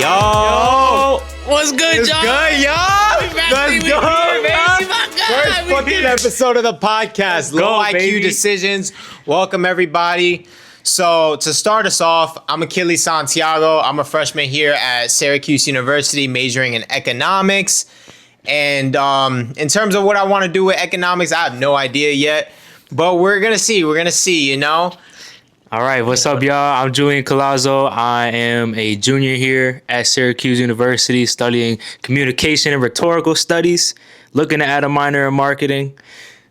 Yo, what's good, it's y'all? good, y'all. Let's go, man. First fucking episode of the podcast. Low IQ baby. Decisions. Welcome, everybody. So to start us off, I'm Achilles Santiago. I'm a freshman here at Syracuse University, majoring in economics. And in terms of what I want to do with economics, I have no idea yet. But we're gonna see. We're gonna see. You know. All right, what's up, y'all? I'm Julien Colazzo. I am a junior here at Syracuse University studying communication and rhetorical studies, looking to add a minor in marketing.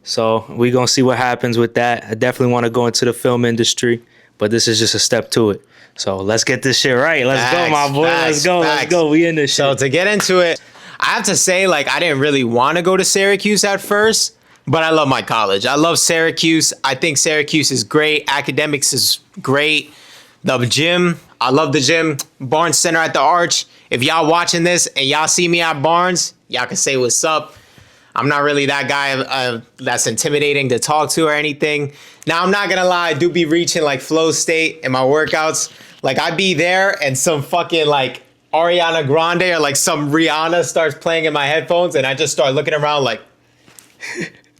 So we're going to see what happens with that. I definitely want to go into the film industry, but this is just a step to it. So let's get this shit right. Let's go, my boy. Let's go. We in this shit. So to get into it, I have to say, I didn't really want to go to Syracuse at first. But I love my college. I love Syracuse. I think Syracuse is great. Academics is great. The gym, I love the gym. Barnes Center at the Arch. If y'all watching this and y'all see me at Barnes, y'all can say what's up. I'm not really that guy that's intimidating to talk to or anything. Now, I'm not going to lie. I do be reaching flow state in my workouts. I'd be there and some fucking Ariana Grande or some Rihanna starts playing in my headphones and I just start looking around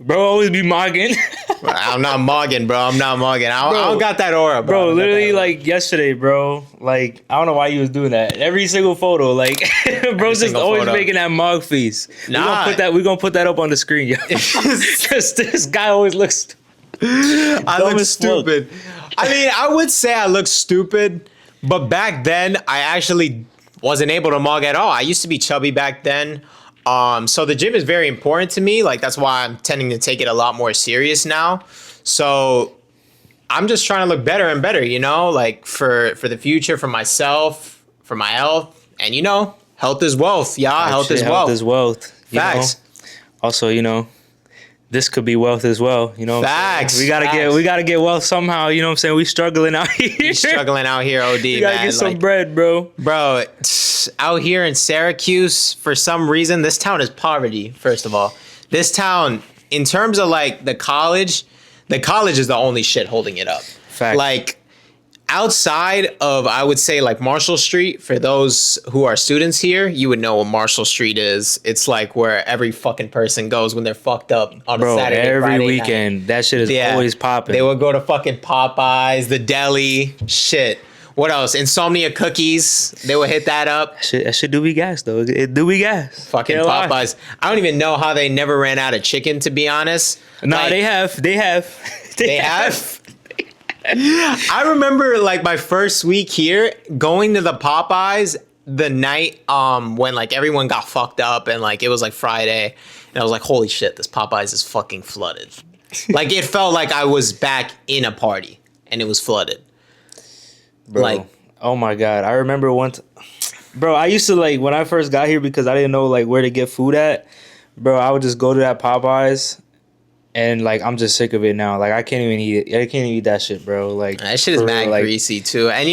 Bro, always be mogging. I'm not mogging, bro. I'm not mogging. I don't got that aura, bro. Bro, literally, yesterday, bro. I don't know why you was doing that. Every single photo, bro, just always making that mog face. Nah. We're gonna put that up on the screen, yo. Because this guy always looks I look stupid. I mean, I would say I look stupid, but back then, I actually wasn't able to mog at all. I used to be chubby back then. So the gym is very important to me. That's why I'm tending to take it a lot more serious now. So I'm just trying to look better and better, for the future, for myself, for my health. And, health is wealth. Yeah, health is wealth. Health is wealth. Facts. Also, this could be wealth as well. Facts. We gotta get wealth somehow. You know what I'm saying? We struggling out here. We struggling out here, OD, we gotta get some bread, bro. Bro, out here in Syracuse, for some reason, this town is poverty, first of all. This town, in terms of the college is the only shit holding it up. Fact. Outside of, I would say, Marshall Street, for those who are students here, you would know what Marshall Street is. It's where every fucking person goes when they're fucked up on a Saturday, every Friday weekend. Night. That shit is always popping. They would go to fucking Popeyes, the deli, shit. What else? Insomnia Cookies. They would hit that up. That shit do be gas, though. It do be gas. Fucking Popeyes. I don't even know how they never ran out of chicken, to be honest. Nah, they have. They have? I remember my first week here going to the Popeyes the night when everyone got fucked up and it was Friday and I was like, holy shit, this Popeyes is fucking flooded. It felt like I was back in a party and it was flooded. Bro, oh my God. I remember once, bro, I used to when I first got here because I didn't know where to get food at, bro, I would just go to that Popeyes. And I'm just sick of it now. I can't even eat it. I can't even eat that shit, bro. That shit is mad greasy too. And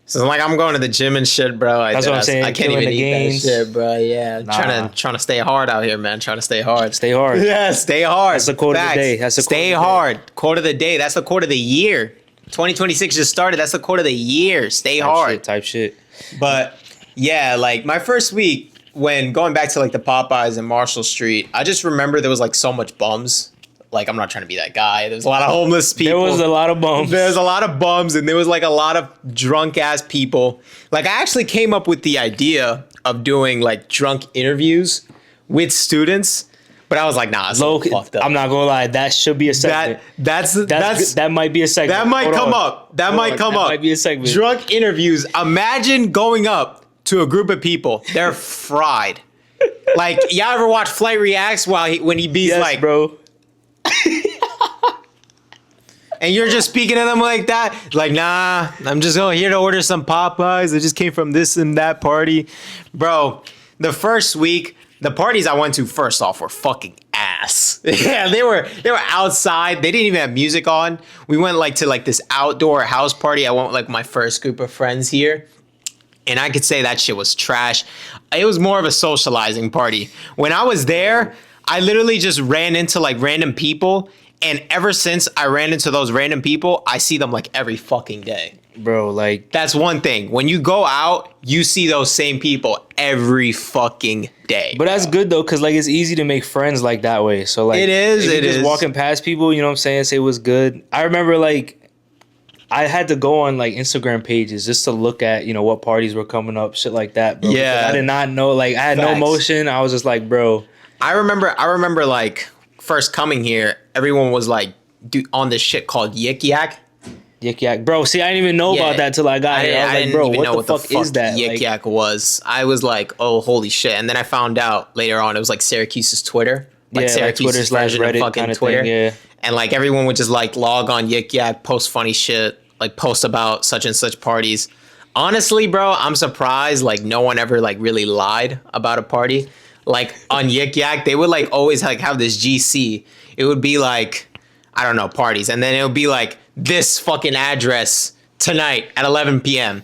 so I'm going to the gym and shit, bro. That's what I'm saying. I can't even eat that shit, bro. Yeah, trying to stay hard out here, man. Trying to stay hard. Stay hard. Yeah, stay hard. That's the quote of the day. Stay hard. Quote of the day. That's the quote of the year. 2026 just started. That's the quote of the year. Stay hard. Type shit. But yeah, my first week. When going back to the Popeyes and Marshall Street, I just remember there was so much bums. I'm not trying to be that guy. There's a lot of homeless people. There was a lot of bums. There's a lot of bums and there was a lot of drunk ass people. I actually came up with the idea of doing drunk interviews with students, but I was like, nah, it's fucked up. I'm not gonna lie, that should be a segment. That might be a segment. That might come up. That might be a segment. Drunk interviews. Imagine going up to a group of people, they're fried. Y'all ever watch Flight Reacts when he bees yes, bro. And you're just speaking to them like that? Nah, I'm just here to order some Popeyes. I just came from this and that party. Bro, the first week, the parties I went to first off were fucking ass. Yeah, they were outside. They didn't even have music on. We went to this outdoor house party. I went with my first group of friends here. And I could say that shit was trash. It was more of a socializing party. When I was there, I literally just ran into random people. And ever since I ran into those random people, I see them every fucking day. bro. Like, That's one thing. When you go out, you see those same people every fucking day. but that's good though, cause like it's easy to make friends like that way. So like, It is, if you're it just is. walking past people, you know what I'm saying, say what's good. I remember like I had to go on like Instagram pages just to look at, you know, what parties were coming up, shit like that, bro. Yeah. Because I did not know, like I had no Facts. motion. I was just like, bro. I remember like first coming here, everyone was like on this shit called Yik Yak. Yik yak. Bro, see, I didn't even know about that till I got here. I was like, didn't bro, even what know the fuck is that? Yik Like, Yak was. I was like, oh, holy shit. And then I found out later on it was like Syracuse's Twitter. Like yeah, like Syracuse's Twitter / version of Reddit fucking kind of Twitter. thing, yeah. And like everyone would just like log on Yik Yak, post funny shit, like post about such and such parties. Honestly, bro, I'm surprised like no one ever like really lied about a party. Like on Yik Yak, they would like always like have this GC. It would be like, I don't know, parties. And then it would be like this fucking address tonight at 11 p.m.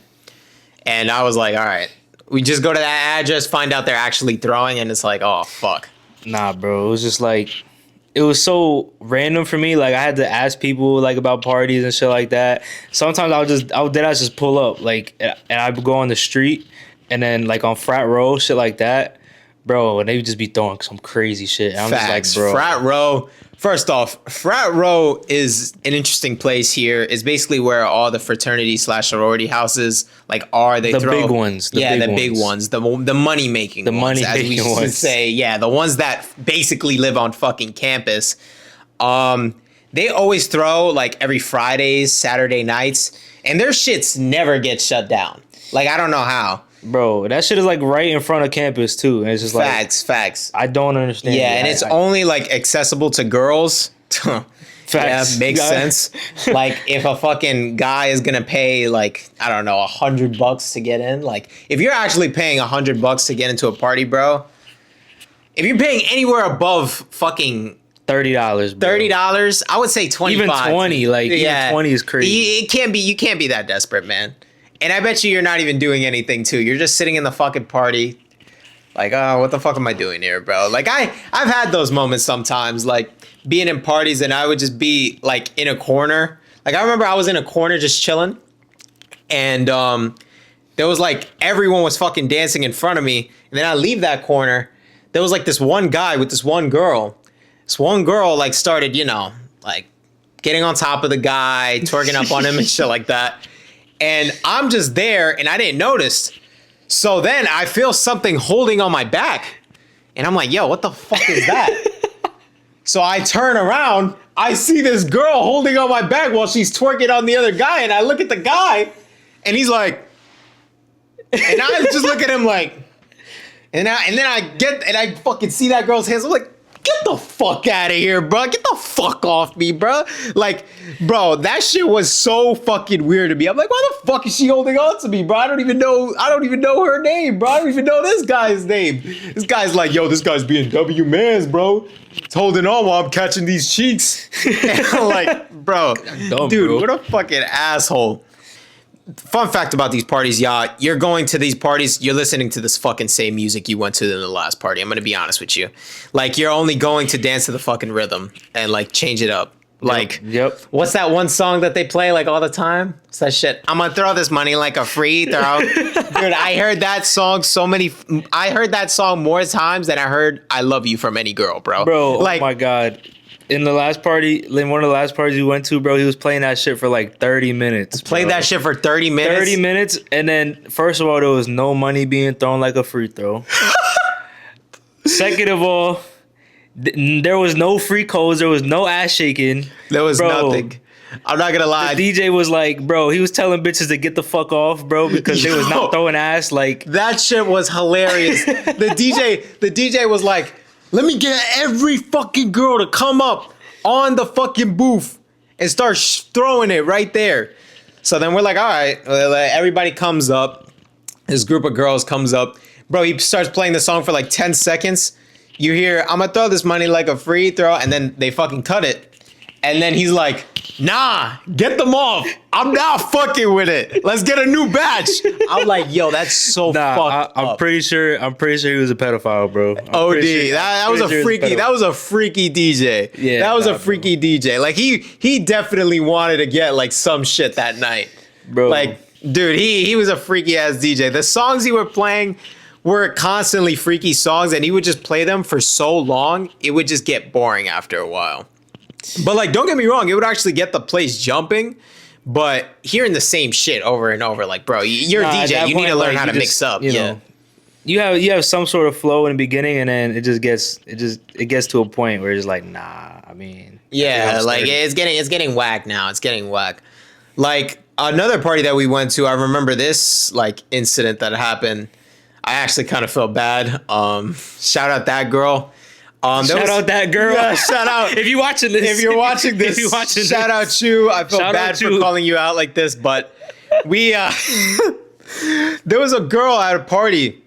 And I was like, all right, we just go to that address, find out they're actually throwing, and it's like, oh, fuck. Nah, bro. It was just like, it was so random for me. Like I had to ask people like about parties and shit like that. Sometimes I would just pull up like, and I would go on the street, and then like on frat row, shit like that, bro. And they would just be throwing some crazy shit. And I'm Facts. just like, bro, Frat row. First off, frat row is an interesting place here. It's basically where all the fraternity / sorority houses like are. They the throw big ones. the big ones, the money making, The ones, as we money-making used to ones. say, yeah, the ones that basically live on fucking campus. They always throw like every Fridays, Saturday nights, and their shits never get shut down. Like I don't know how. Bro, that shit is like right in front of campus too, and it's just like Facts. I don't understand. Yeah, it. and it's only like accessible to girls. Yeah, Facts. makes Yeah. sense. Like if a fucking guy is gonna pay like, I don't know, $100 to get in. Like if you're actually paying $100 to get into a party, bro. If you're paying anywhere above fucking $30, bro. $30, I would say 25. Even 20, like even 20 is crazy. It can't be. You can't be that desperate, man. And I bet you're not even doing anything too. You're just sitting in the fucking party. Like, oh, what the fuck am I doing here, bro? Like, I've had those moments sometimes, like being in parties and I would just be like in a corner. Like, I remember I was in a corner just chilling. And there was like, everyone was fucking dancing in front of me. And then I leave that corner. There was like this one guy with this one girl. This one girl like started, you know, like getting on top of the guy, twerking up on him and shit like that. And I'm just there and I didn't notice. So then I feel something holding on my back. And I'm like, yo, what the fuck is that? So I turn around. I see this girl holding on my back while she's twerking on the other guy. And I look at the guy and he's like, and I just look at him like, and then I fucking see that girl's hands. I'm like, get the fuck out of here, bro. Get the fuck off me, bro. Like, bro, that shit was so fucking weird to me. I'm like, why the fuck is she holding on to me, bro? I don't even know her name, bro. I don't even know this guy's name. This guy's like, yo, this guy's being W mans, bro. It's holding on while I'm catching these cheeks. And I'm like, bro, dumb, dude, bro. what a fucking asshole. Fun fact about these parties, y'all. You're going to these parties, you're listening to this fucking same music you went to in the last party. I'm going to be honest with you. Like, you're only going to dance to the fucking rhythm and, like, change it up. Like, Yep. What's that one song that they play, like, all the time? What's that shit? I'm going to throw this money like a free throw. Dude, I heard that song I heard that song more times than I heard I Love You from any girl, bro. Bro, like, oh my God. In one of the last parties we went to, bro, he was playing that shit for like 30 minutes. played bro. that shit for 30 minutes. 30 minutes, and then first of all, there was no money being thrown like a free throw. Second of all, there was no free codes, there was no ass shaking. There was Bro, nothing. I'm not gonna lie. The DJ was like, bro, he was telling bitches to get the fuck off, bro, because they was Yo. not throwing ass. Like, That shit was hilarious. The DJ was like, let me get every fucking girl to come up on the fucking booth and start throwing it right there. So then we're like, all right, everybody comes up. This group of girls comes up. Bro, he starts playing the song for like 10 seconds. You hear, I'm gonna throw this money like a free throw, and then they fucking cut it. And then he's like, nah, get them off. I'm not fucking with it. Let's get a new batch. I'm like, yo, that's so fucked I'm up. pretty sure he was a pedophile, bro. OD. That was a freaky. That was a freaky DJ. Yeah, that was nah, a freaky DJ. Like he definitely wanted to get like some shit that night. bro. Like, dude, he was a freaky ass DJ. The songs he were playing were constantly freaky songs, and he would just play them for so long, it would just get boring after a while. But like, don't get me wrong, it would actually get the place jumping. But hearing the same shit over and over, like, bro, you're a DJ. You need to learn how to mix up. You know, you have some sort of flow in the beginning, and then it gets to a point where it's like, nah. I mean, yeah, like it's getting whack now. It's getting whack. Like another party that we went to, I remember this like incident that happened. I actually kind of felt bad. Shout out that girl. Shout out that girl. Yeah, shout out. If you're watching this. If you're watching this, shout out you. I felt bad for calling you out like this, but we there was a girl at a party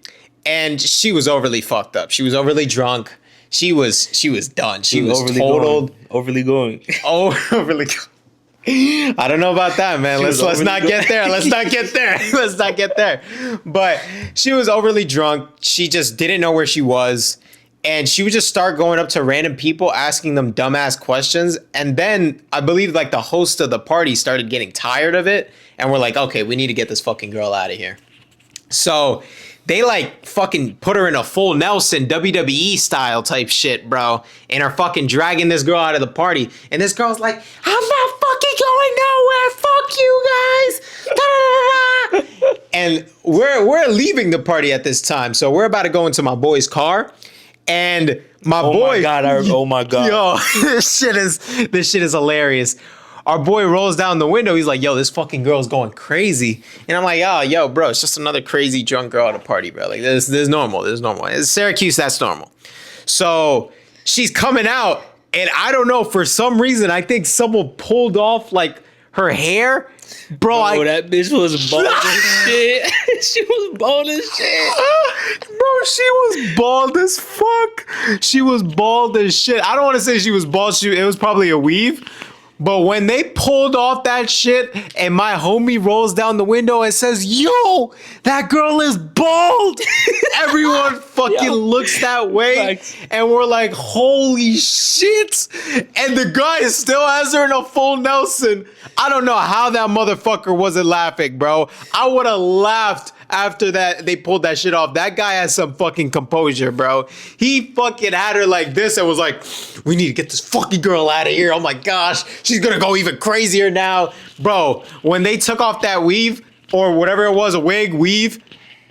and she was overly fucked up. She was overly drunk. She was done. She was totaled. Overly going. Overly going. I don't know about that, man. Let's not get there. Let's not get there. Let's not get there. But she was overly drunk. She just didn't know where she was. And she would just start going up to random people, asking them dumbass questions. And then I believe like the host of the party started getting tired of it. And we're like, okay, we need to get this fucking girl out of here. So they like fucking put her in a full Nelson WWE style type shit, bro. And are fucking dragging this girl out of the party. And this girl's like, I'm not fucking going nowhere. Fuck you guys. Da-da-da-da. And we're leaving the party at this time. So we're about to go into my boy's car. And my boy, oh my god, yo, this shit is hilarious. Our boy rolls down the window. He's like, yo, this fucking girl's going crazy. And I'm like, oh, yo, bro, it's just another crazy drunk girl at a party, bro. Like, this is normal. This is normal. It's Syracuse, that's normal. So she's coming out, and I don't know, for some reason, I think someone pulled off like her hair. Bro, that bitch was bald as shit. She was bald as shit. Bro, she was bald as fuck. She was bald as shit. I don't want to say she was bald. It was probably a weave. But when they pulled off that shit and my homie rolls down the window and says, yo, that girl is bald. Everyone fucking looks that way. And we're like, holy shit. And the guy still has her in a full Nelson. I don't know how that motherfucker wasn't laughing, bro. I would have laughed after that they pulled that shit off. That guy has some fucking composure, bro. He fucking had her like this and was like, we need to get this fucking girl out of here. Oh my gosh, she's gonna go even crazier now. Bro, when they took off that weave, or whatever it was, a wig, weave,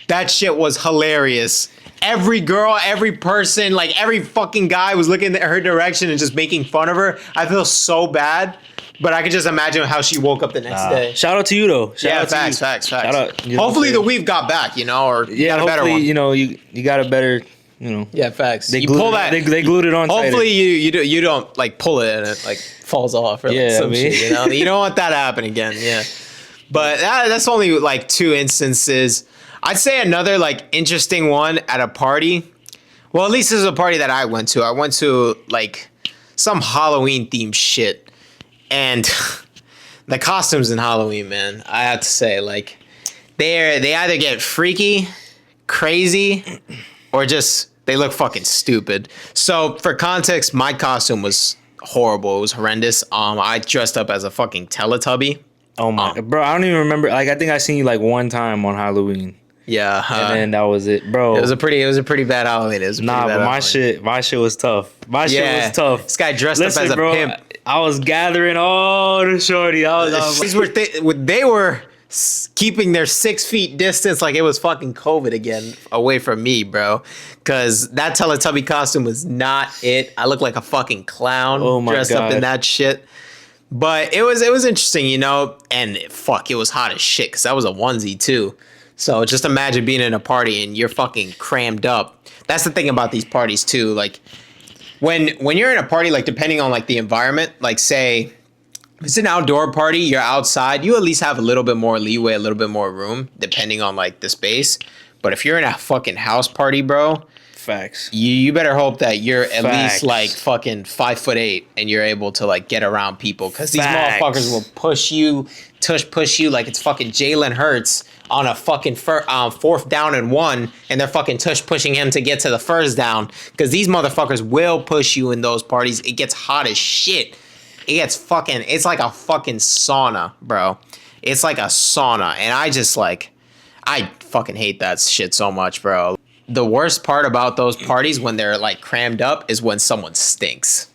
that shit was hilarious. Every girl, every person, like every fucking guy was looking at her direction and just making fun of her. I feel so bad. But I could just imagine how she woke up the next day. Shout out to you though. Facts. Shout out, hopefully the weave got back, you know, or you got a better one. You know, you got a better, you know. Yeah, facts. They glued it on. Hopefully you don't like pull it and it like falls off or like some shit. You know, you don't want that to happen again. Yeah, but that's only like 2 instances. I'd say another like interesting one at a party. Well, at least this is a party that I went to. I went to like some Halloween themed shit. And the costumes in Halloween, man, I have to say, like, they either get freaky, crazy, or just they look fucking stupid. So for context, my costume was horrible. It was horrendous. I dressed up as a fucking Teletubby. Oh my, bro, I don't even remember. Like, I think I seen you like one time on Halloween. Yeah, and then that was it, bro. It was a pretty bad Halloween. My shit was tough. My shit was tough. This guy dressed up as a pimp. I was gathering all the shorty. They were keeping their 6 feet distance like it was fucking COVID again away from me, bro. Because that Teletubby costume was not it. I looked like a fucking clown dressed up in that shit. But it was interesting, you know. And fuck, it was hot as shit because that was a onesie too. So just imagine being in a party and you're fucking crammed up. That's the thing about these parties too. Like when you're in a party, like depending on like the environment, like say if it's an outdoor party, you're outside, you at least have a little bit more leeway, a little bit more room, depending on like the space. But if you're in a fucking house party, bro, facts. You better hope that you're at least like fucking 5'8" and you're able to like get around people because these motherfuckers will push you like it's fucking Jalen Hurts on a fucking 4th down and 1, and they're fucking pushing him to get to the first down because these motherfuckers will push you in those parties. It gets hot as shit. It's like a fucking sauna, bro. It's like a sauna, and I fucking hate that shit so much, bro. The worst part about those parties when they're like crammed up is when someone stinks.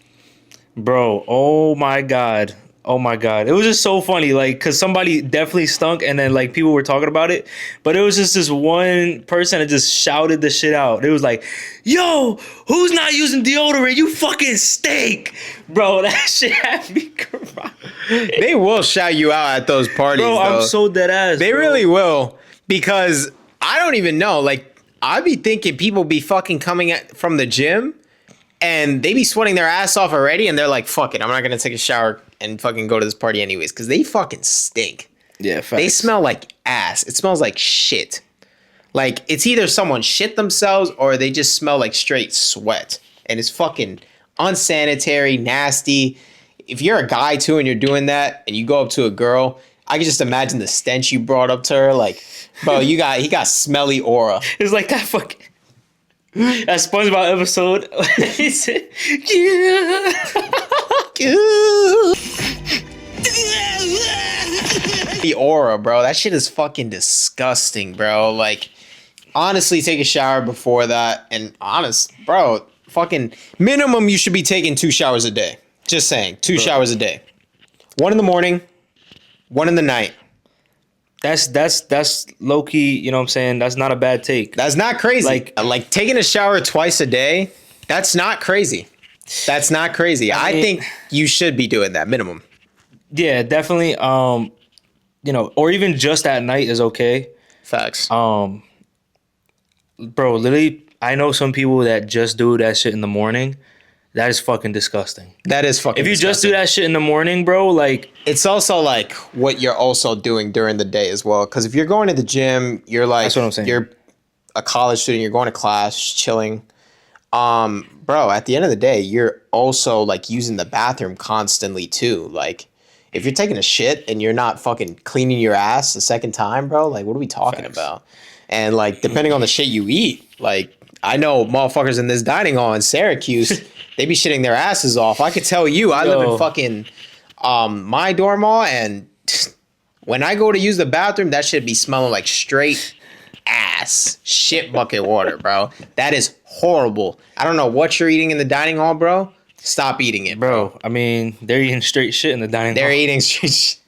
Bro, oh my god. Oh my god. It was just so funny, like, cause somebody definitely stunk and then like people were talking about it. But it was just this one person that just shouted the shit out. It was like, yo, who's not using deodorant? You fucking stink. Bro, that shit had me crying. They will shout you out at those parties, Bro, though. I'm so dead ass. They bro. really will, because I don't even know. Like, I be thinking people be fucking coming from the gym and they be sweating their ass off already, and they're like, fuck it, I'm not gonna take a shower and fucking go to this party anyways, because they fucking stink. Yeah, facts. They smell like ass. It smells like shit. Like, it's either someone shit themselves or they just smell like straight sweat. And it's fucking unsanitary, nasty. If you're a guy too and you're doing that and you go up to a girl, I can just imagine the stench you brought up to her. Like, bro, he got smelly aura. It's like that fucking that SpongeBob episode. He said, yeah. The aura, bro. That shit is fucking disgusting, bro. Like, honestly, take a shower before that. And bro, fucking minimum, you should be taking 2 showers a day. Just saying, 2 showers a day. 1 in the morning, 1 in the night. That's low key, you know what I'm saying? That's not a bad take. That's not crazy. Like taking a shower twice a day, that's not crazy. That's not crazy. I think you should be doing that minimum. Yeah, definitely. You know, or even just at night is okay. Facts. Bro, literally, I know some people that just do that shit in the morning. That is fucking disgusting. That is fucking If you disgusting. just do that shit in the morning, bro, like, it's also like what you're also doing during the day as well. Because if you're going to the gym, you're like, that's what I'm saying. You're a college student, you're going to class, chilling. Bro, at the end of the day, you're also like using the bathroom constantly too. Like, if you're taking a shit and you're not fucking cleaning your ass the second time, bro, like, what are we talking about? And like, depending on the shit you eat, like, I know motherfuckers in this dining hall in Syracuse, they be shitting their asses off. I could tell you, I live in fucking my dorm hall, and when I go to use the bathroom, that shit be smelling like straight ass shit bucket water, bro. That is horrible. I don't know what you're eating in the dining hall, bro. Stop eating it, bro. I mean, they're eating straight shit in the dining hall. They're eating straight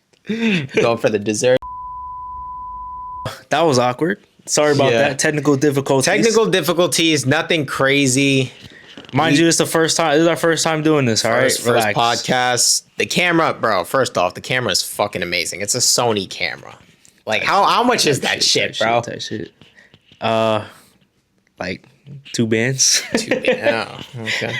going for the dessert. That was awkward. Sorry about that. Technical difficulties. Nothing crazy. Mind you, it's the first time. This is our first time doing this. All right, First podcast. The camera, bro. First off, the camera is fucking amazing. It's a Sony camera. Like, how much is that shit, bro? That shit. Like 2 bands. Yeah, okay.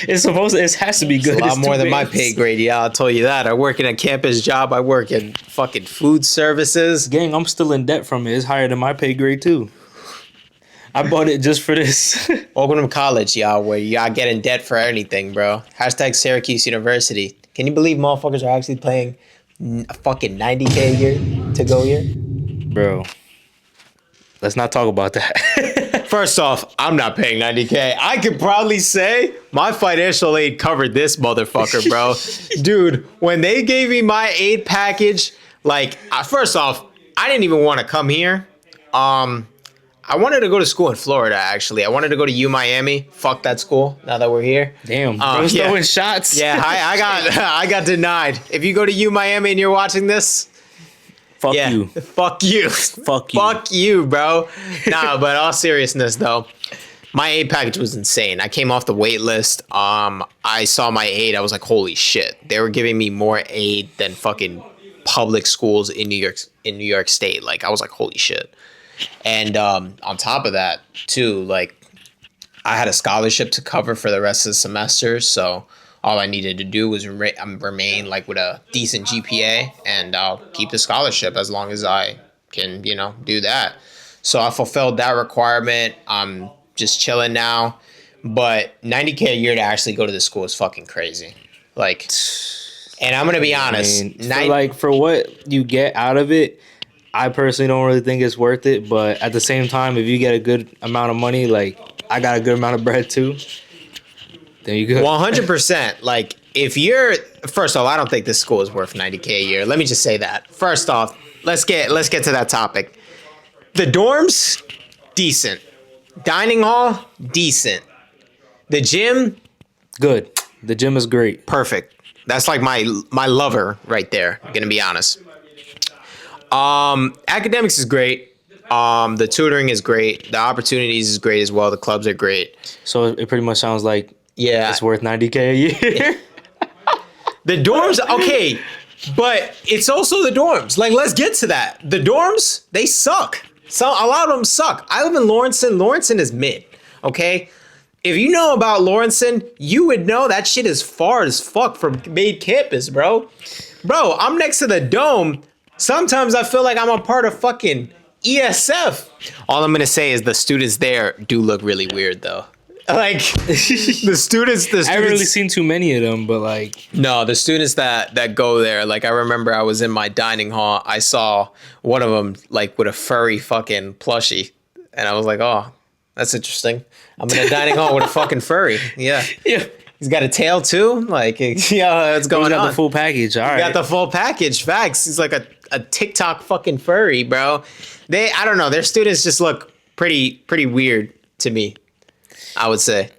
It has to be good. It's a lot It's more 2 than my bands. pay grade. Yeah, I'll tell you that. I work in a campus job. I work in fucking food services. Gang, I'm still in debt from it. It's higher than my pay grade too. I bought it just for this. Welcome to college, y'all, where you gotta get in debt for anything, bro. Hashtag Syracuse University. Can you believe motherfuckers are actually paying a fucking $90K a year to go here? Bro, let's not talk about that. First off, I'm not paying $90K. I can proudly say my financial aid covered this motherfucker, bro. Dude, when they gave me my aid package, like, first off, I didn't even want to come here. I wanted to go to school in Florida, actually. I wanted to go to U Miami. Fuck that school, now that we're here. Damn, bro's throwing shots. Yeah, I got denied. If you go to U Miami and you're watching this, Fuck you. Fuck you. Fuck you. Fuck you, bro. Nah, but all seriousness though, my aid package was insane. I came off the wait list. I saw my aid. I was like, holy shit. They were giving me more aid than fucking public schools in New York State. Like, I was like, holy shit. And on top of that, too, like, I had a scholarship to cover for the rest of the semester, so all I needed to do was remain like with a decent GPA, and I'll keep the scholarship as long as I can, do that. So I fulfilled that requirement. I'm just chilling now, but $90K a year to actually go to the school is fucking crazy. Like, and I'm gonna be honest, for what you get out of it, I personally don't really think it's worth it, but at the same time, if you get a good amount of money, like I got a good amount of bread too, then you go. 100%. Like, if you're first off, I don't think this school is worth $90K a year. Let me just say that. First off, let's get to that topic. The dorms, decent. Dining hall, decent. The gym, Good. The gym is great. perfect. That's like my lover right there. Gonna be honest. Academics is great. The tutoring is great. The opportunities is great as well. The clubs are great. So it pretty much sounds like Yeah. it's worth $90K a year. The dorms, okay, but it's also the dorms. Like, let's get to that. The dorms, they suck. So a lot of them suck. I live in Lawrenson. Lawrenson is mid. Okay. If you know about Lawrenson, you would know that shit is far as fuck from main campus, bro. Bro, I'm next to the dome. Sometimes I feel like I'm a part of fucking ESF. All I'm gonna say is the students there do look really weird, though. Like the students. I haven't really seen too many of them, but like, No, the students that go there, like I remember I was in my dining hall, I saw one of them like with a furry fucking plushie, and I was like, oh, that's interesting. I'm in a dining hall with a fucking furry. Yeah. yeah, He's got a tail too. Like, yeah, what's we going got on? the full package. All right. Got the full package. Facts. He's like a TikTok fucking furry, bro. I don't know. Their students just look pretty weird to me, I would say.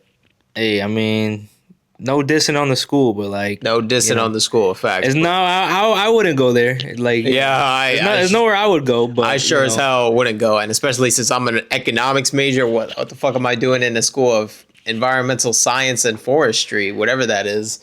Hey, I mean, no dissing on the school, but like, No dissing on the school. Facts. it's no, I wouldn't go there. Like, Yeah, there's nowhere I would go. But I sure you as know, hell wouldn't go, and especially since I'm an economics major. What the fuck am I doing in the school of environmental science and forestry, whatever that is?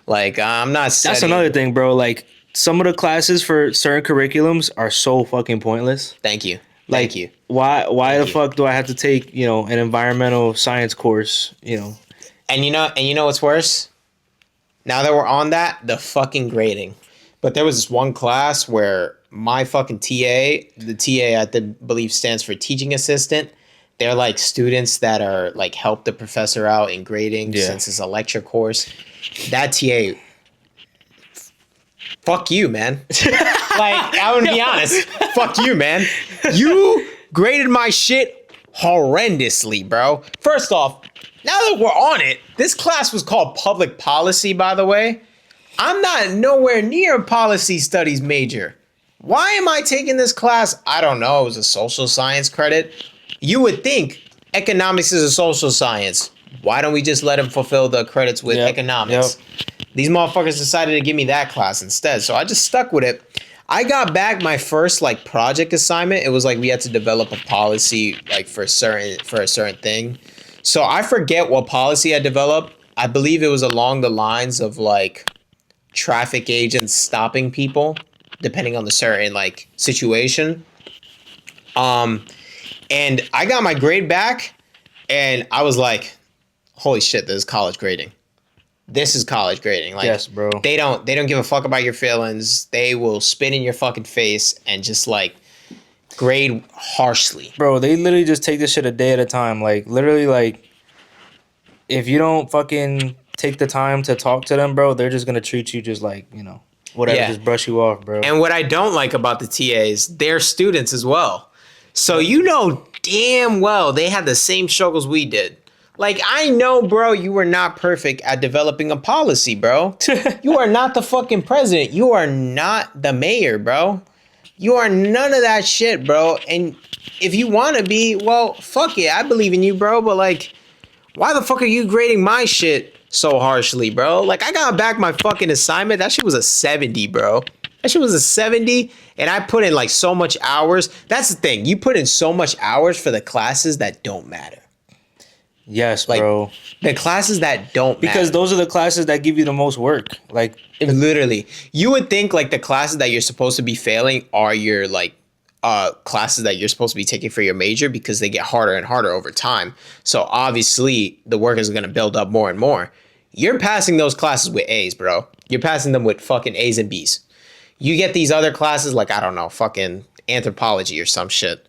Like, I'm not. That's another thing, bro. Like, some of the classes for certain curriculums are so fucking pointless. Thank you. Like, Thank you. Why the fuck do I have to take, an environmental science course, And you know what's worse? Now that we're on that, the fucking grading. But there was this one class where my fucking TA, the TA I believe stands for teaching assistant. They're like students that are like help the professor out in grading since it's a lecture course. That TA, fuck you, man. Like, I would be honest. Fuck you, man. You graded my shit horrendously, bro. First off, now that we're on it, this class was called public policy, by the way. I'm not nowhere near a policy studies major. Why am I taking this class? I don't know. It was a social science credit. You would think economics is a social science. Why don't we just let them fulfill the credits with economics? These motherfuckers decided to give me that class instead. So I just stuck with it. I got back my first like project assignment. It was like we had to develop a policy like for a certain thing. So I forget what policy I developed. I believe it was along the lines of like traffic agents stopping people depending on the certain like situation. And I got my grade back and I was like, holy shit, this is college grading. This is college grading. Like, yes, bro. They don't give a fuck about your feelings. They will spit in your fucking face and just like grade harshly. Bro, they literally just take this shit a day at a time. Like, literally, like, if you don't fucking take the time to talk to them, bro, they're just gonna treat you just like, whatever, just brush you off, bro. And what I don't like about the TAs, they're students as well. So you know damn well they had the same struggles we did. Like, I know, bro, you were not perfect at developing a policy, bro. You are not the fucking president. You are not the mayor, bro. You are none of that shit, bro. And if you want to be, well, fuck it. I believe in you, bro. But, like, why the fuck are you grading my shit so harshly, bro? Like, I got back my fucking assignment. That shit was a 70, bro. That shit was a 70. And I put in, like, so much hours. That's the thing. You put in so much hours for the classes that don't matter. Yes, Like, bro. the classes that don't Because matter. those are the classes that give you the most work. Like, Literally. You would think, like, the classes that you're supposed to be failing are your, like, classes that you're supposed to be taking for your major because they get harder and harder over time. So, obviously, the work is going to build up more and more. You're passing those classes with A's, bro. You're passing them with fucking A's and B's. You get these other classes, like, I don't know, fucking anthropology or some shit.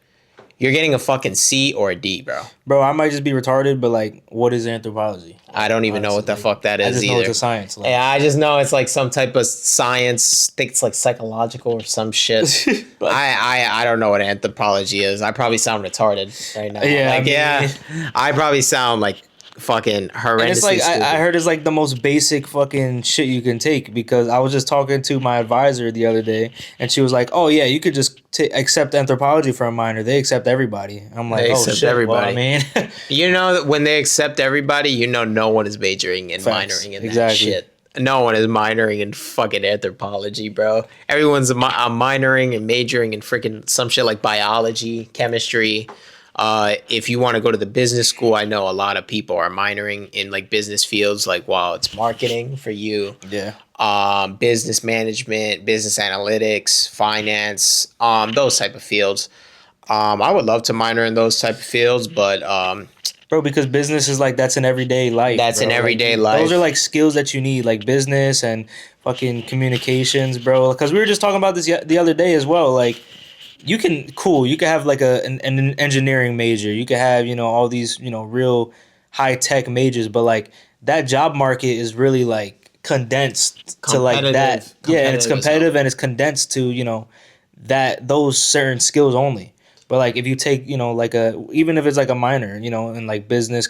You're getting a fucking C or a D, bro. bro, I might just be retarded, but like, what is anthropology? I don't even know what the fuck that is I just either. know it's a science. Like, Yeah, I just know it's like some type of science. I think it's like psychological or some shit. I don't know what anthropology is. I probably sound retarded right now. Yeah, I probably sound like fucking horrendously And it's like stupid. I heard it's like the most basic fucking shit you can take, because I was just talking to my advisor the other day, and she was like, "Oh yeah, you could just accept anthropology for a minor. They accept everybody." I'm like, They "Oh accept shit." everybody. Well, I mean, You know that when they accept everybody, you know no one is majoring and Facts. minoring in that Exactly. shit. No one is minoring in fucking anthropology, bro. Everyone's minoring and majoring in freaking some shit like biology, chemistry. If you want to go to the business school, I know a lot of people are minoring in like business fields, like while it's marketing for you, yeah. business management, business analytics, finance, those type of fields. I would love to minor in those type of fields, but Bro, because business is like, that's an everyday life. that's bro. an everyday Like, life. Those are like skills that you need, like business and fucking communications, bro. Because we were just talking about this the other day as well. Like, you can have like an engineering major. You could have, all these, real high tech majors, but like that job market is really like condensed to like that. Yeah, and it's competitive and it's condensed to, that those certain skills only. But like if you take, like even if it's like a minor, in like business,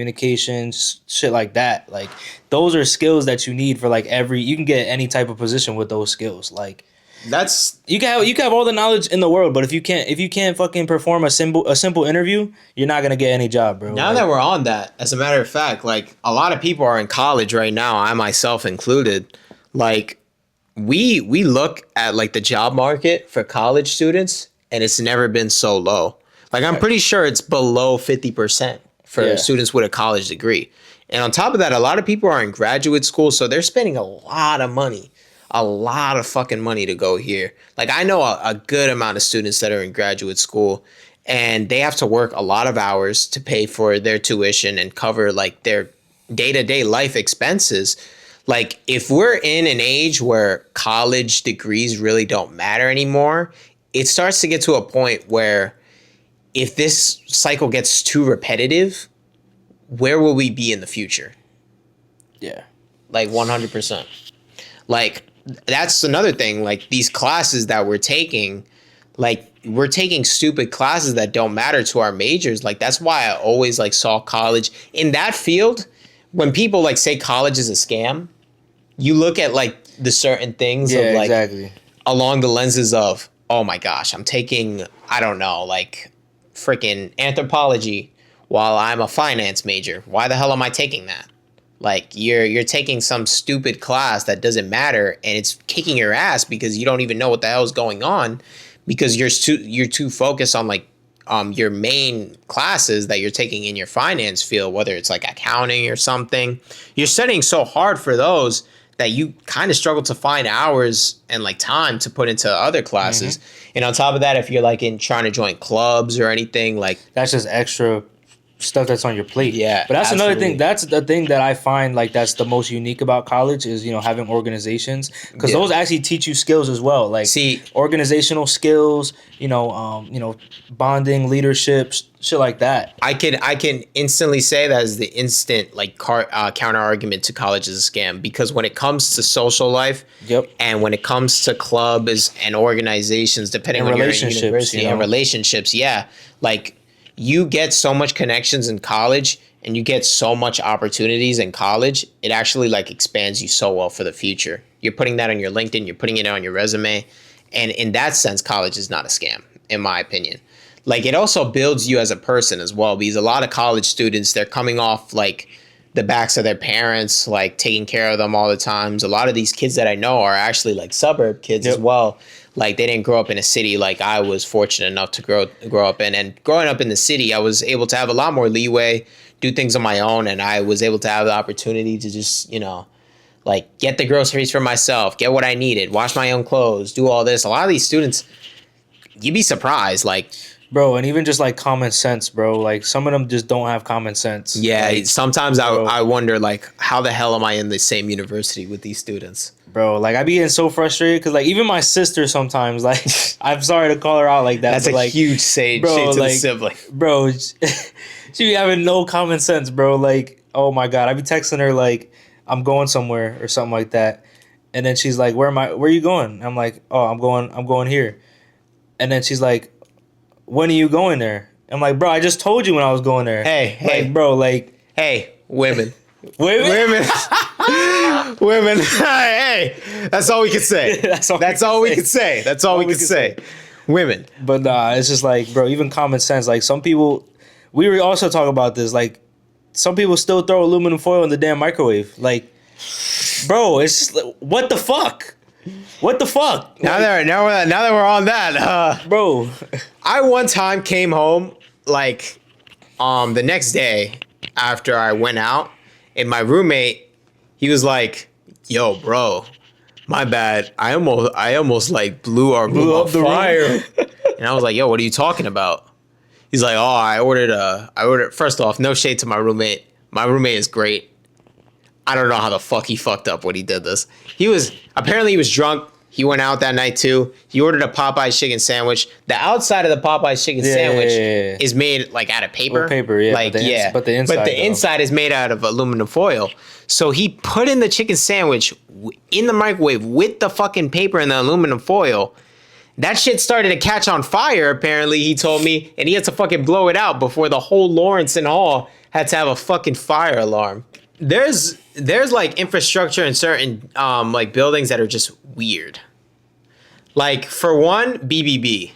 communications, shit like that, like those are skills that you need for like you can get any type of position with those skills. Like That's you can have all the knowledge in the world, but if you can't fucking perform a simple interview, you're not gonna get any job, bro. now that we're on that. As a matter of fact, like a lot of people are in college right now, I myself included. Like we look at like the job market for college students, and it's never been so low. Like I'm pretty sure it's below 50% for Yeah. students with a college degree. And on top of that, a lot of people are in graduate school, so they're spending a lot of money, a lot of fucking money to go here. Like I know a good amount of students that are in graduate school, and they have to work a lot of hours to pay for their tuition and cover like their day-to-day life expenses. Like if we're in an age where college degrees really don't matter anymore, it starts to get to a point where if this cycle gets too repetitive, where will we be in the future? Yeah. Like 100%. Like that's another thing. Like these classes that we're taking, like we're taking stupid classes that don't matter to our majors. Like that's why I always like saw college in that field. When people like say college is a scam, you look at like the certain things Yeah, of like exactly. along the lenses of, oh my gosh, I'm taking, I don't know, like freaking anthropology while I'm a finance major. Why the hell am I taking that? Like you're taking some stupid class that doesn't matter, and it's kicking your ass because you don't even know what the hell is going on, because you're too focused on like your main classes that you're taking in your finance field, whether it's like accounting or something. You're studying so hard for those that you kind of struggle to find hours and like time to put into other classes. And on top of that, if you're like in trying to join clubs or anything, like That's just extra stuff that's on your plate. Yeah, But that's another thing. absolutely. That's the thing that I find like that's the most unique about college is, having organizations, because Yeah. those actually teach you skills as well. Like See- organizational skills, bonding, leadership, shit like that. I can instantly say that is the instant like counter argument to college is a scam, because when it comes to social life, Yep. and when it comes to clubs and organizations, depending And on your relationships, university and you know? relationships, yeah, like you get so much connections in college and you get so much opportunities in college. It actually like expands you so well for the future. You're putting that on your LinkedIn, you're putting it on your resume, and in that sense, college is not a scam, in my opinion. Like it also builds you as a person as well, because a lot of college students, they're coming off like the backs of their parents, like taking care of them all the times. A lot of these kids that I know are actually like suburb kids as Yep. well. Like they didn't grow up in a city like I was fortunate enough to grow up in. And growing up in the city, I was able to have a lot more leeway, do things on my own, and I was able to have the opportunity to just, like get the groceries for myself, get what I needed, wash my own clothes, do all this. A lot of these students, you'd be surprised, like Bro, and even just like common sense, bro. Like some of them just don't have common sense. yeah, Like, sometimes bro. I wonder like how the hell am I in the same university with these students? Bro, like I be getting so frustrated because like even my sister sometimes, like I'm sorry to call her out like that. That's but, a like, huge shade bro, to the like, sibling. bro, she be having no common sense, bro. Like, oh my god, I be texting her like I'm going somewhere or something like that, and then she's like, Where are you going? I'm like, oh, I'm going here, and then she's like, when are you going there? I'm like, bro, I just told you when I was going there. Hey, like, bro, like Hey, women. Women? Women. Women. Hey, that's all we can say. That's all we can say. That's all we can say. Women. But nah, it's just like, bro, even common sense. Like some people, we were also talking about this. Like some people still throw aluminum foil in the damn microwave. Like, bro, it's just like, what the fuck? What the fuck? Now that we're on that, Bro. I one time came home like the next day after I went out, and my roommate, he was like, "Yo, bro, my bad. I almost like blew our room Blew on up the fire." And I was like, "Yo, what are you talking about?" He's like, "Oh, I ordered. First off, no shade to my roommate. My roommate is great. I don't know how the fuck he fucked up when he did this. He was drunk. He went out that night too. He ordered a Popeyes chicken sandwich. The outside of the Popeyes chicken sandwich is made like out of paper. Like but the inside is made out of aluminum foil. So he put in the chicken sandwich in the microwave with the fucking paper and the aluminum foil. That shit started to catch on fire, apparently, he told me, and he had to fucking blow it out before the whole Lawrence Hall had to have a fucking fire alarm. There's like infrastructure in certain like buildings that are just weird. Like for one, BBB,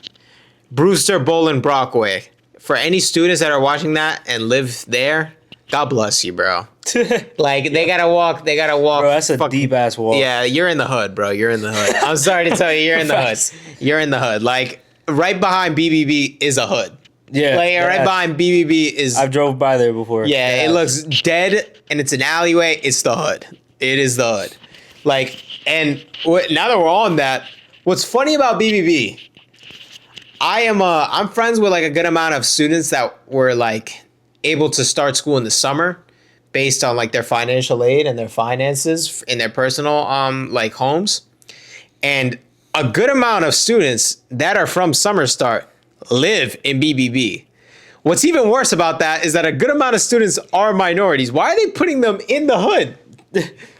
Brewster Boland Brockway. For any students that are watching that and live there, God bless you, bro. Like they gotta walk. Bro, that's a deep ass walk. Yeah, you're in the hood, bro. You're in the hood. I'm sorry to tell you, you're in the hood. You're in the hood. Like right behind BBB is a hood. Yeah, like right behind BBB is. I've drove by there before. Yeah, it looks dead, and it's an alleyway. It's the hood. It is the hood. Like, and now that we're on that, what's funny about BBB? I'm friends with like a good amount of students that were like able to start school in the summer, based on like their financial aid and their finances in their personal like homes, and a good amount of students that are from Summer Start live in BBB. What's even worse about that is that a good amount of students are minorities. Why are they putting them in the hood?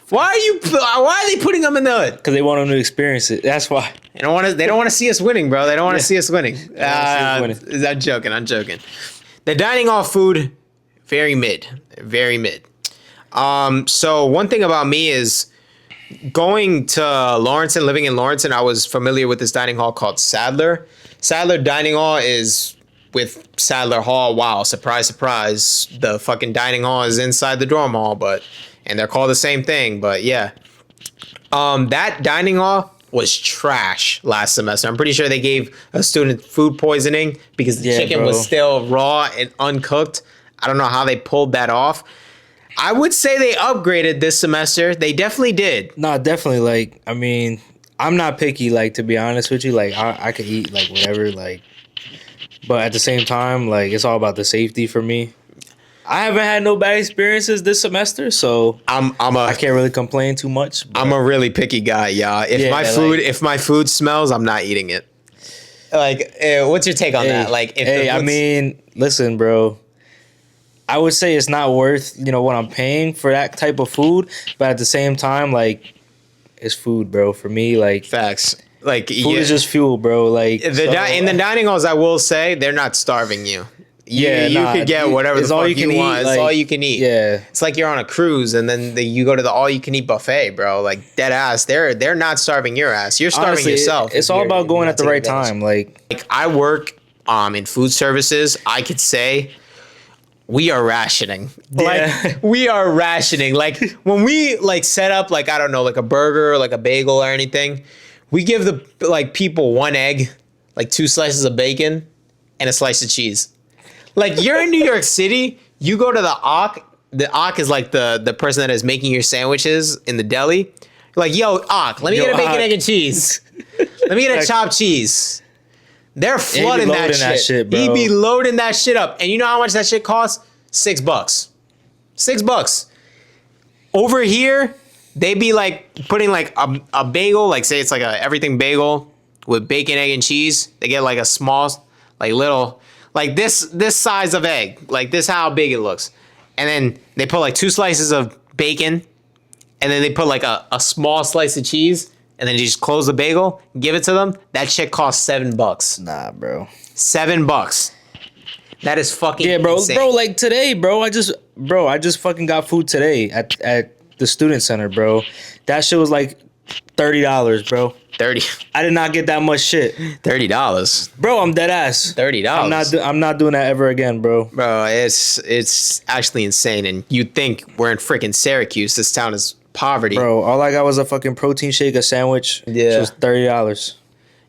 Why are they putting them in the hood? Because they want them to experience it. That's why. They don't want to see us winning, bro. They don't want to see us winning. I'm joking. The dining hall food, very mid. So one thing about me is going to Lawrence and living in Lawrence, and I was familiar with this dining hall called Sadler. Sadler Dining Hall is with Sadler Hall. Wow, surprise, surprise. The fucking dining hall is inside the dorm hall, and they're called the same thing. But yeah, that dining hall was trash last semester. I'm pretty sure they gave a student food poisoning because the chicken was still raw and uncooked. I don't know how they pulled that off. I would say they upgraded this semester. They definitely did. No, definitely. Like, I mean, I'm not picky, like, to be honest with you. Like, I could eat, like, whatever, like, but at the same time, like, it's all about the safety for me. I haven't had no bad experiences this semester, so I can't really complain too much. I'm a really picky guy, y'all. If my food smells, I'm not eating it. Like, what's your take on that? Like, I mean, listen, bro. I would say it's not worth, what I'm paying for that type of food, but at the same time, like, it's food, bro. For me, like, facts. Like, food is just fuel, bro. Like, in the dining halls, I will say they're not starving you. You could get whatever the fuck you want. It's all you can eat. Yeah, it's like you're on a cruise, and then you go to the all-you-can-eat buffet, bro. Like, dead ass. They're not starving your ass. You're starving honestly, yourself. It's all about going at the right time. Like I work in food services. I could say we are rationing. Like, we are rationing. Like, when we like set up, like, I don't know, like a burger or like a bagel or anything, we give the like people one egg, like 2 slices of bacon, and a slice of cheese. Like, you're in New York City, you go to the Ock. The Ock is like the person that is making your sandwiches in the deli. You're like, yo, Ock, let me get a bacon, egg, and cheese. Let me get a chopped cheese. They're flooding that shit. Bro. He be loading that shit up. And you know how much that shit costs? $6. $6. Over here, they be like putting like a bagel, like say it's like a everything bagel with bacon, egg, and cheese. They get like a small, like little, like this size of egg. Like this how big it looks. And then they put like 2 slices of bacon, and then they put like a small slice of cheese, and then you just close the bagel, give it to them. That shit costs $7. Nah, bro. $7. That is fucking Yeah, bro. insane. Bro, like today, bro, I just fucking got food today at the student center, bro. That shit was like $30, bro. 30 I did not get that much shit. $30. Bro, I'm dead ass. $30. I'm not doing that ever again, bro. Bro, it's actually insane. And you'd think we're in freaking Syracuse. This town is poverty. Bro, all I got was a fucking protein shake, a sandwich. Yeah. Just $30.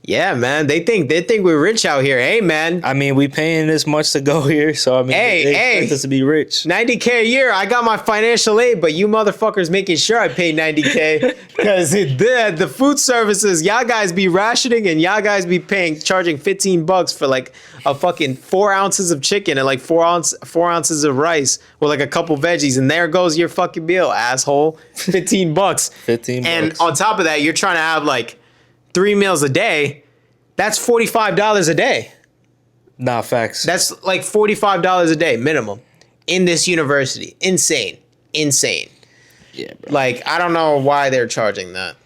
Yeah, man. They think we're rich out here. Hey, man. I mean, we paying this much to go here, so I mean, they expect us to be rich. $90K a year. I got my financial aid, but you motherfuckers making sure I pay $90K because the food services, y'all guys be rationing and y'all guys be charging $15 for like a fucking 4 ounces of chicken and like 4 ounces of rice with like a couple veggies, and there goes your fucking meal, asshole. $15. $15. And on top of that, you're trying to have like 3 meals a day. That's $45 a day. Nah, facts. That's like $45 a day minimum in this university. Insane. Yeah, bro. Like, I don't know why they're charging that.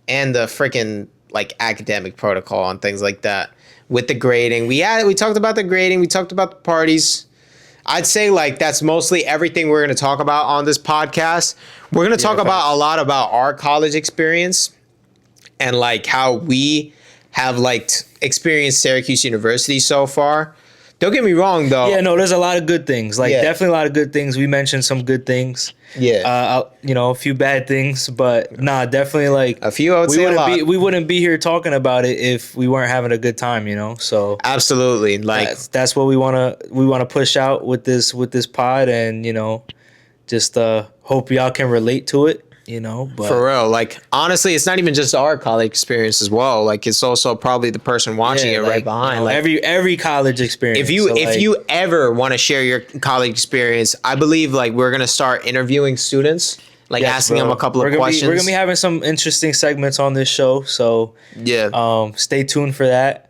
And the freaking like academic protocol and things like that with the grading. We talked about the grading. We talked about the parties. I'd say like that's mostly everything we're going to talk about on this podcast. We're going to talk about a lot about our college experience and like how we have like experienced Syracuse University so far. Don't get me wrong though. Yeah, no, there's a lot of good things. Like definitely a lot of good things. We mentioned some good things. Yeah. A few bad things, but nah, definitely like A few, I would say a lot. We wouldn't be here talking about it if we weren't having a good time, you know. So Absolutely. Like that's what we wanna push out with this pod, and just hope y'all can relate to it. But for real, like honestly, it's not even just our college experience as well. Like it's also probably the person watching it right behind. Like every college experience. if you ever want to share your college experience, I believe like we're gonna start interviewing students, like asking them a couple of questions. We're gonna be having some interesting segments on this show, so stay tuned for that.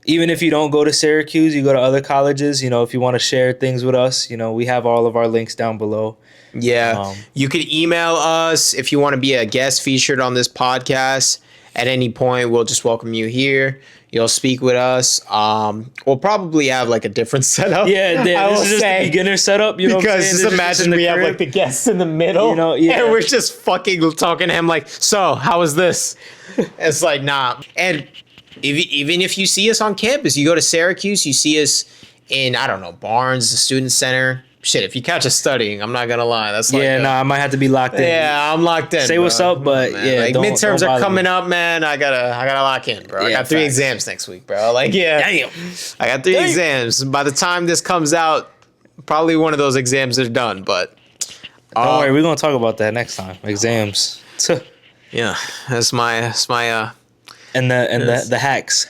Even if you don't go to Syracuse, you go to other colleges. If you want to share things with us, we have all of our links down below. Yeah. You could email us if you want to be a guest featured on this podcast at any point. We'll just welcome you here. You'll speak with us. We'll probably have like a different setup. Yeah, this is just the beginner setup. Because just imagine we have like the guests in the middle. And we're just fucking talking to him like, so how was this? It's like, nah. And even if you see us on campus, you go to Syracuse, you see us in, I don't know, Barnes, the student center. Shit, if you catch us studying, I'm not gonna lie. That's like I might have to be locked in. Yeah, I'm locked in. Say what's up, but like midterms are coming up, man. I gotta lock in, bro. I got 3 exams next week, bro. Like, damn. I got 3 exams. By the time this comes out, probably one of those exams are done. But don't worry, we're gonna talk about that next time. Exams. Yeah, that's my and the hacks.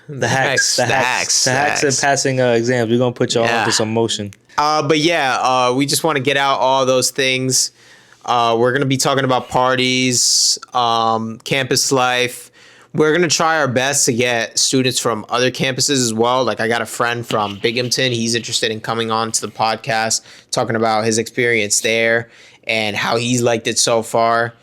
The hacks and passing exams. We're gonna put y'all onto some motion. But yeah, we just want to get out all those things. We're going to be talking about parties, campus life. We're going to try our best to get students from other campuses as well. Like I got a friend from Binghamton. He's interested in coming on to the podcast, talking about his experience there and how he's liked it so far.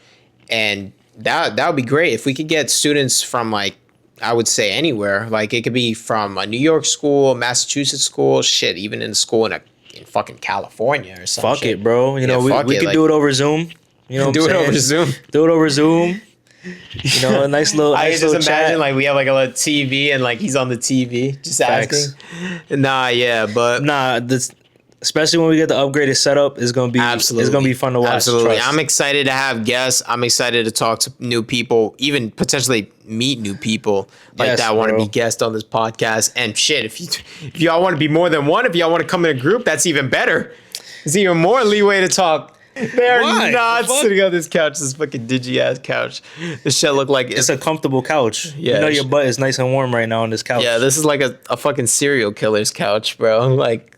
And that would be great if we could get students from like, I would say anywhere. Like it could be from a New York school, a Massachusetts school, shit, even in a school in fucking California or something. Fuck it, bro. We could do it over Zoom. Do it over Zoom. Do it over Zoom. A nice little. I nice just little imagine chat. like we have like a little TV and like he's on the TV just asking. Especially when we get the upgraded setup, it's gonna be absolutely. It's gonna be fun to watch. Absolutely, trust. I'm excited to have guests. I'm excited to talk to new people, even potentially meet new people that want to be guests on this podcast. And shit, if y'all want to be more than one, if y'all want to come in a group, that's even better. It's even more leeway to talk. They're not sitting on this couch, this fucking dingy ass couch. This shit look like it's a comfortable couch. Yeah, your butt is nice and warm right now on this couch. Yeah, this is like a fucking serial killer's couch, bro. Like.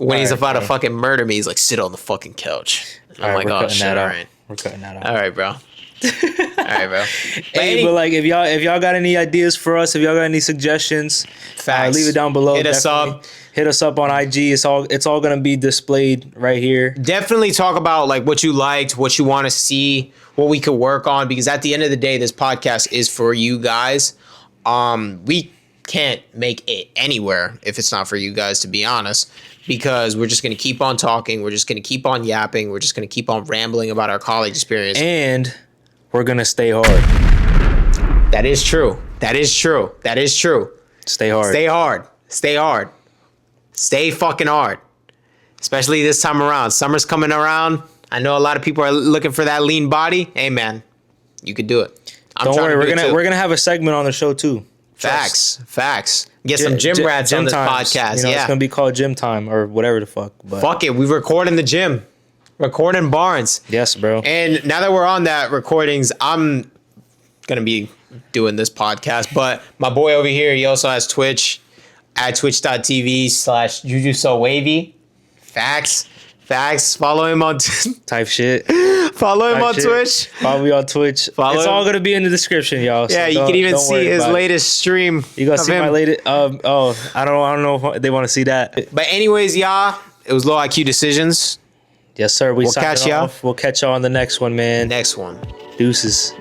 When he's about to fucking murder me, he's like, sit on the fucking couch. I'm like, oh shit, all right. We're cutting that out. All right, bro. All right, bro. But like, if y'all got any ideas for us, if y'all got any suggestions, leave it down below. Hit us up. Hit us up on IG. It's all gonna be displayed right here. Definitely talk about like what you liked, what you want to see, what we could work on, because at the end of the day, this podcast is for you guys. We can't make it anywhere if it's not for you guys, to be honest, because we're just going to keep on talking. We're just going to keep on yapping. We're just going to keep on rambling about our college experience. And we're going to stay hard. That is true. That is true. That is true. Stay hard. Stay hard. Stay hard. Stay fucking hard. Especially this time around. Summer's coming around. I know a lot of people are looking for that lean body. Hey, man, you could do it. Don't worry, we're gonna have a segment on the show too. Facts. Get some gym rats on this podcast. It's gonna be called Gym Time or whatever the fuck. But fuck it, we record in the gym, record in Barnes. Yes, bro. And now that we're on that recordings, I'm gonna be doing this podcast. But my boy over here, he also has Twitch at twitch.tv/JujuSoWavy. Facts. Follow him on type shit. Follow him on Twitch. Follow me on Twitch. It's all gonna be in the description, y'all. So yeah, you can even see his latest stream. You gonna see my latest? I don't know if they want to see that. But anyways, y'all, it was Low IQ Decisions. Yes, sir. We'll catch y'all. We'll catch y'all on the next one, man. Next one. Deuces.